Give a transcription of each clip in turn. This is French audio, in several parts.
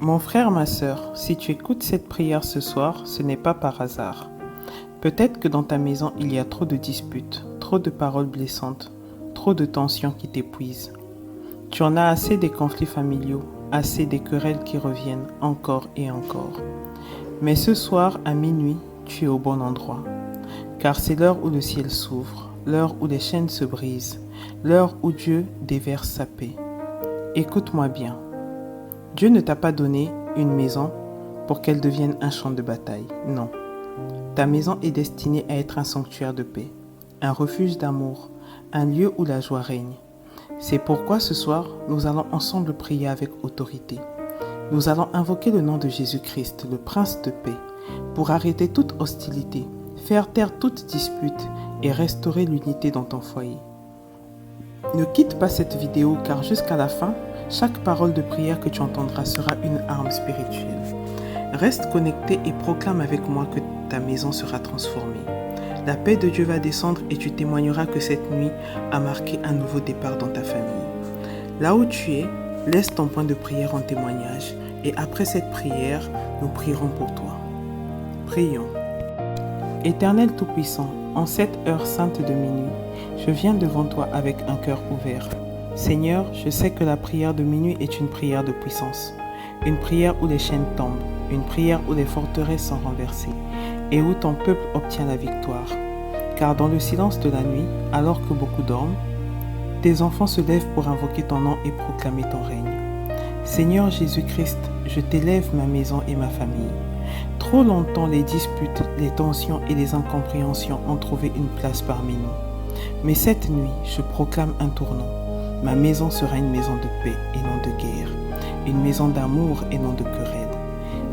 Mon frère, ma sœur, si tu écoutes cette prière ce soir, ce n'est pas par hasard. Peut-être que dans ta maison, il y a trop de disputes, trop de paroles blessantes, trop de tensions qui t'épuisent. Tu en as assez des conflits familiaux, assez des querelles qui reviennent encore et encore. Mais ce soir, à minuit, tu es au bon endroit. Car c'est l'heure où le ciel s'ouvre, l'heure où les chaînes se brisent, l'heure où Dieu déverse sa paix. Écoute-moi bien. Dieu ne t'a pas donné une maison pour qu'elle devienne un champ de bataille, non. Ta maison est destinée à être un sanctuaire de paix, un refuge d'amour, un lieu où la joie règne. C'est pourquoi ce soir, nous allons ensemble prier avec autorité. Nous allons invoquer le nom de Jésus-Christ, le Prince de paix, pour arrêter toute hostilité, faire taire toute dispute et restaurer l'unité dans ton foyer. Ne quitte pas cette vidéo car jusqu'à la fin, chaque parole de prière que tu entendras sera une arme spirituelle. Reste connecté et proclame avec moi que ta maison sera transformée. La paix de Dieu va descendre et tu témoigneras que cette nuit a marqué un nouveau départ dans ta famille. Là où tu es, laisse ton point de prière en témoignage et après cette prière, nous prierons pour toi. Prions. Éternel Tout-Puissant, en cette heure sainte de minuit, je viens devant toi avec un cœur ouvert. Seigneur, je sais que la prière de minuit est une prière de puissance, une prière où les chaînes tombent, une prière où les forteresses sont renversées et où ton peuple obtient la victoire. Car dans le silence de la nuit, alors que beaucoup dorment, tes enfants se lèvent pour invoquer ton nom et proclamer ton règne. Seigneur Jésus-Christ, je t'élève ma maison et ma famille. Trop longtemps, les disputes, les tensions et les incompréhensions ont trouvé une place parmi nous. Mais cette nuit, je proclame un tournant. Ma maison sera une maison de paix et non de guerre, une maison d'amour et non de querelle.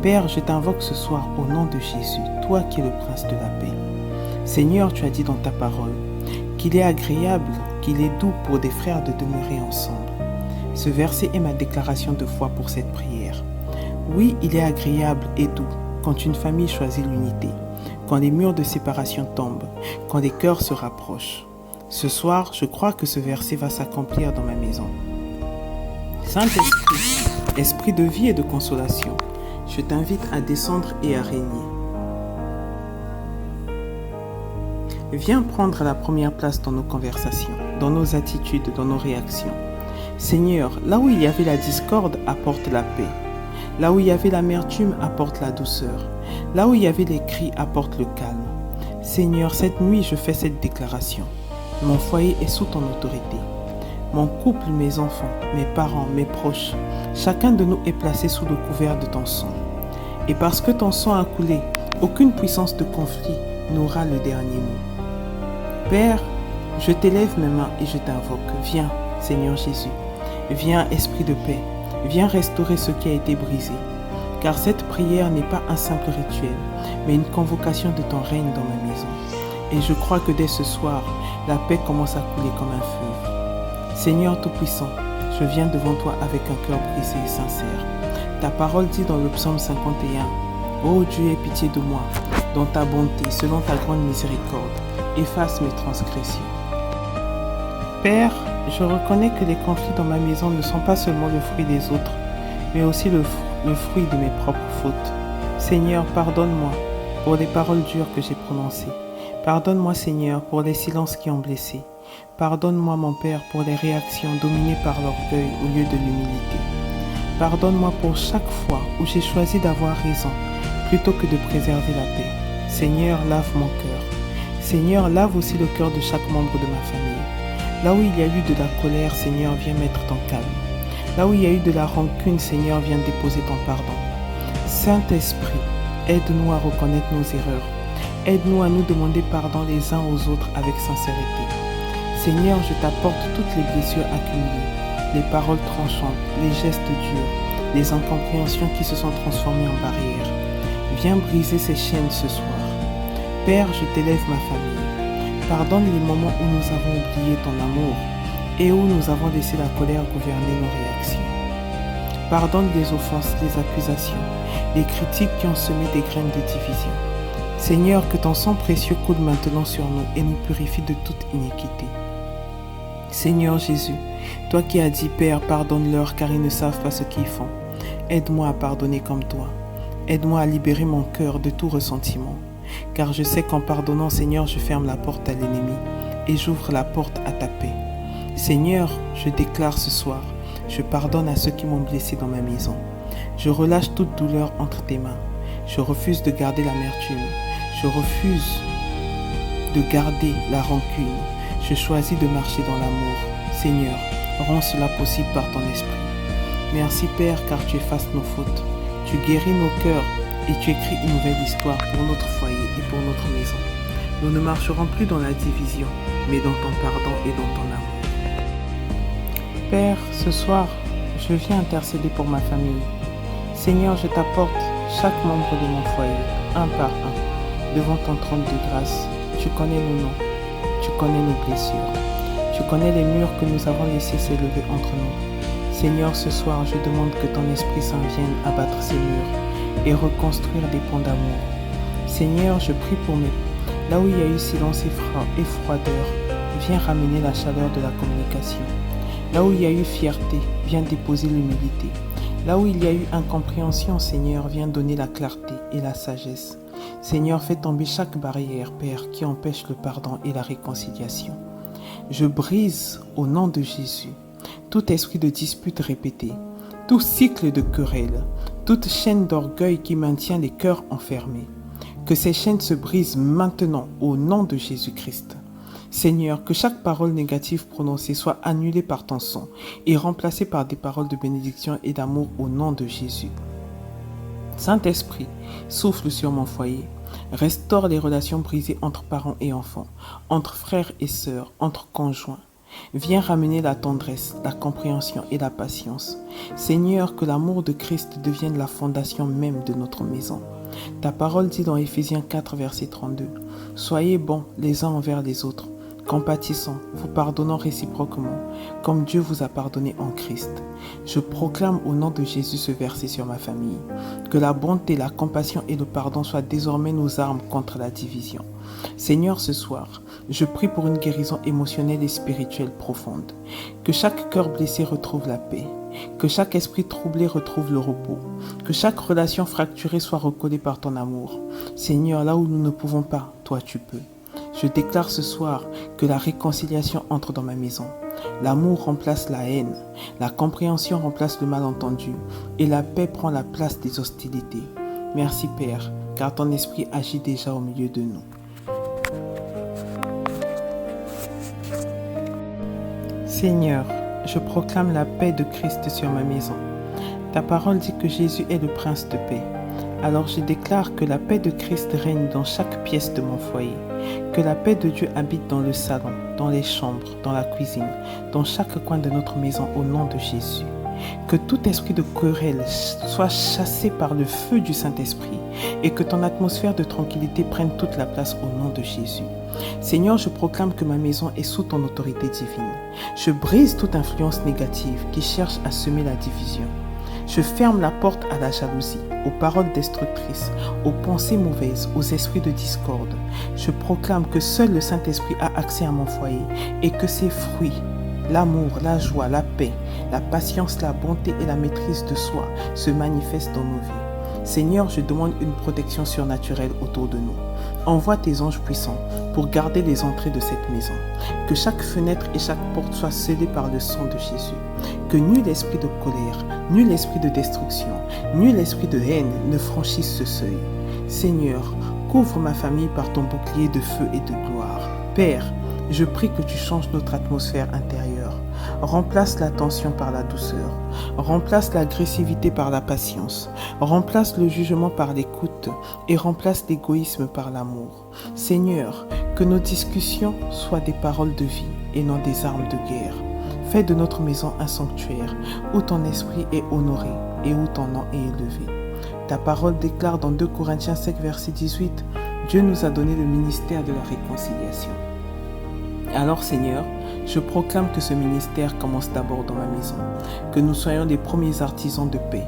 Père, je t'invoque ce soir au nom de Jésus, toi qui es le Prince de la paix. Seigneur, tu as dit dans ta parole qu'il est agréable, qu'il est doux pour des frères de demeurer ensemble. Ce verset est ma déclaration de foi pour cette prière. Oui, il est agréable et doux quand une famille choisit l'unité, quand les murs de séparation tombent, quand les cœurs se rapprochent. Ce soir, je crois que ce verset va s'accomplir dans ma maison. Saint-Esprit, esprit de vie et de consolation, je t'invite à descendre et à régner. Viens prendre la première place dans nos conversations, dans nos attitudes, dans nos réactions. Seigneur, là où il y avait la discorde, apporte la paix. Là où il y avait l'amertume, apporte la douceur. Là où il y avait les cris, apporte le calme. Seigneur, cette nuit, je fais cette déclaration. Mon foyer est sous ton autorité. Mon couple, mes enfants, mes parents, mes proches, chacun de nous est placé sous le couvert de ton sang. Et parce que ton sang a coulé, aucune puissance de conflit n'aura le dernier mot. Père, je t'élève mes mains et je t'invoque. Viens, Seigneur Jésus. Viens, Esprit de paix. Viens restaurer ce qui a été brisé. Car cette prière n'est pas un simple rituel, mais une convocation de ton règne dans ma maison. Et je crois que dès ce soir, la paix commence à couler comme un fleuve. Seigneur Tout-Puissant, je viens devant toi avec un cœur brisé et sincère. Ta parole dit dans le psaume 51, « Ô Dieu, aie pitié de moi, dans ta bonté, selon ta grande miséricorde, efface mes transgressions. » Père, je reconnais que les conflits dans ma maison ne sont pas seulement le fruit des autres, mais aussi le fruit de mes propres fautes. Seigneur, pardonne-moi pour les paroles dures que j'ai prononcées. Pardonne-moi, Seigneur, pour les silences qui ont blessé. Pardonne-moi, mon Père, pour les réactions dominées par l'orgueil au lieu de l'humilité. Pardonne-moi pour chaque fois où j'ai choisi d'avoir raison plutôt que de préserver la paix. Seigneur, lave mon cœur. Seigneur, lave aussi le cœur de chaque membre de ma famille. Là où il y a eu de la colère, Seigneur, viens mettre ton calme. Là où il y a eu de la rancune, Seigneur, viens déposer ton pardon. Saint-Esprit, aide-nous à reconnaître nos erreurs. Aide-nous à nous demander pardon les uns aux autres avec sincérité. Seigneur, je t'apporte toutes les blessures accumulées, les paroles tranchantes, les gestes durs, les incompréhensions qui se sont transformées en barrières. Viens briser ces chaînes ce soir. Père, je t'élève ma famille. Pardonne les moments où nous avons oublié ton amour et où nous avons laissé la colère gouverner nos réactions. Pardonne les offenses, les accusations, les critiques qui ont semé des graines de division. Seigneur, que ton sang précieux coule maintenant sur nous et nous purifie de toute iniquité. Seigneur Jésus, toi qui as dit, Père, pardonne-leur car ils ne savent pas ce qu'ils font. Aide-moi à pardonner comme toi. Aide-moi à libérer mon cœur de tout ressentiment. Car je sais qu'en pardonnant, Seigneur, je ferme la porte à l'ennemi et j'ouvre la porte à ta paix. Seigneur, je déclare ce soir, je pardonne à ceux qui m'ont blessé dans ma maison. Je relâche toute douleur entre tes mains. Je refuse de garder l'amertume. Je refuse de garder la rancune. Je choisis de marcher dans l'amour. Seigneur, rends cela possible par ton esprit. Merci Père, car tu effaces nos fautes. Tu guéris nos cœurs et tu écris une nouvelle histoire pour notre foyer et pour notre maison. Nous ne marcherons plus dans la division, mais dans ton pardon et dans ton amour. Père, ce soir, je viens intercéder pour ma famille. Seigneur, je t'apporte chaque membre de mon foyer, un par un, devant ton trône de grâce. Tu connais nos noms, tu connais nos blessures, tu connais les murs que nous avons laissés s'élever entre nous. Seigneur, ce soir, je demande que ton Esprit Saint vienne abattre ces murs et reconstruire des ponts d'amour. Seigneur, je prie pour mes... Là où il y a eu silence et froideur, viens ramener la chaleur de la communication. Là où il y a eu fierté, viens déposer l'humilité. Là où il y a eu incompréhension, Seigneur, viens donner la clarté et la sagesse. Seigneur, fais tomber chaque barrière, Père, qui empêche le pardon et la réconciliation. Je brise, au nom de Jésus, tout esprit de dispute répétée, tout cycle de querelle, toute chaîne d'orgueil qui maintient les cœurs enfermés. Que ces chaînes se brisent maintenant au nom de Jésus-Christ. Seigneur, que chaque parole négative prononcée soit annulée par ton sang et remplacée par des paroles de bénédiction et d'amour au nom de Jésus. Saint-Esprit, souffle sur mon foyer. Restaure les relations brisées entre parents et enfants, entre frères et sœurs, entre conjoints. Viens ramener la tendresse, la compréhension et la patience. Seigneur, que l'amour de Christ devienne la fondation même de notre maison. Ta parole dit dans Éphésiens 4, verset 32, « Soyez bons les uns envers les autres, compatissants, vous pardonnant réciproquement, comme Dieu vous a pardonné en Christ. » Je proclame au nom de Jésus ce verset sur ma famille. Que la bonté, la compassion et le pardon soient désormais nos armes contre la division. Seigneur, ce soir, je prie pour une guérison émotionnelle et spirituelle profonde. Que chaque cœur blessé retrouve la paix. Que chaque esprit troublé retrouve le repos. Que chaque relation fracturée soit recollée par ton amour. Seigneur, là où nous ne pouvons pas, toi tu peux. Je déclare ce soir que la réconciliation entre dans ma maison. L'amour remplace la haine, la compréhension remplace le malentendu et la paix prend la place des hostilités. Merci Père, car ton esprit agit déjà au milieu de nous. Seigneur, je proclame la paix de Christ sur ma maison. Ta parole dit que Jésus est le prince de paix. Alors je déclare que la paix de Christ règne dans chaque pièce de mon foyer, que la paix de Dieu habite dans le salon, dans les chambres, dans la cuisine, dans chaque coin de notre maison au nom de Jésus. Que tout esprit de querelle soit chassé par le feu du Saint-Esprit et que ton atmosphère de tranquillité prenne toute la place au nom de Jésus. Seigneur, je proclame que ma maison est sous ton autorité divine. Je brise toute influence négative qui cherche à semer la division. Je ferme la porte à la jalousie, aux paroles destructrices, aux pensées mauvaises, aux esprits de discorde. Je proclame que seul le Saint-Esprit a accès à mon foyer et que ses fruits, l'amour, la joie, la paix, la patience, la bonté et la maîtrise de soi se manifestent dans nos vies. Seigneur, je demande une protection surnaturelle autour de nous. Envoie tes anges puissants pour garder les entrées de cette maison. Que chaque fenêtre et chaque porte soient scellées par le sang de Jésus. Que nul esprit de colère, nul esprit de destruction, nul esprit de haine ne franchisse ce seuil. Seigneur, couvre ma famille par ton bouclier de feu et de gloire. Père, je prie que tu changes notre atmosphère intérieure. Remplace la tension par la douceur. Remplace l'agressivité par la patience. Remplace le jugement par l'écoute et remplace l'égoïsme par l'amour. Seigneur, que nos discussions soient des paroles de vie et non des armes de guerre. Fais de notre maison un sanctuaire où ton esprit est honoré et où ton nom est élevé. Ta parole déclare dans 2 Corinthiens 5, verset 18, « Dieu nous a donné le ministère de la réconciliation. » Alors Seigneur, je proclame que ce ministère commence d'abord dans ma maison, que nous soyons les premiers artisans de paix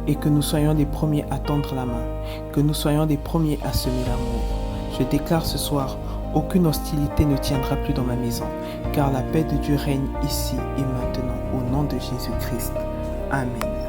et que nous soyons les premiers à tendre la main, que nous soyons les premiers à semer l'amour. Je déclare ce soir, aucune hostilité ne tiendra plus dans ma maison, car la paix de Dieu règne ici et maintenant, au nom de Jésus-Christ. Amen.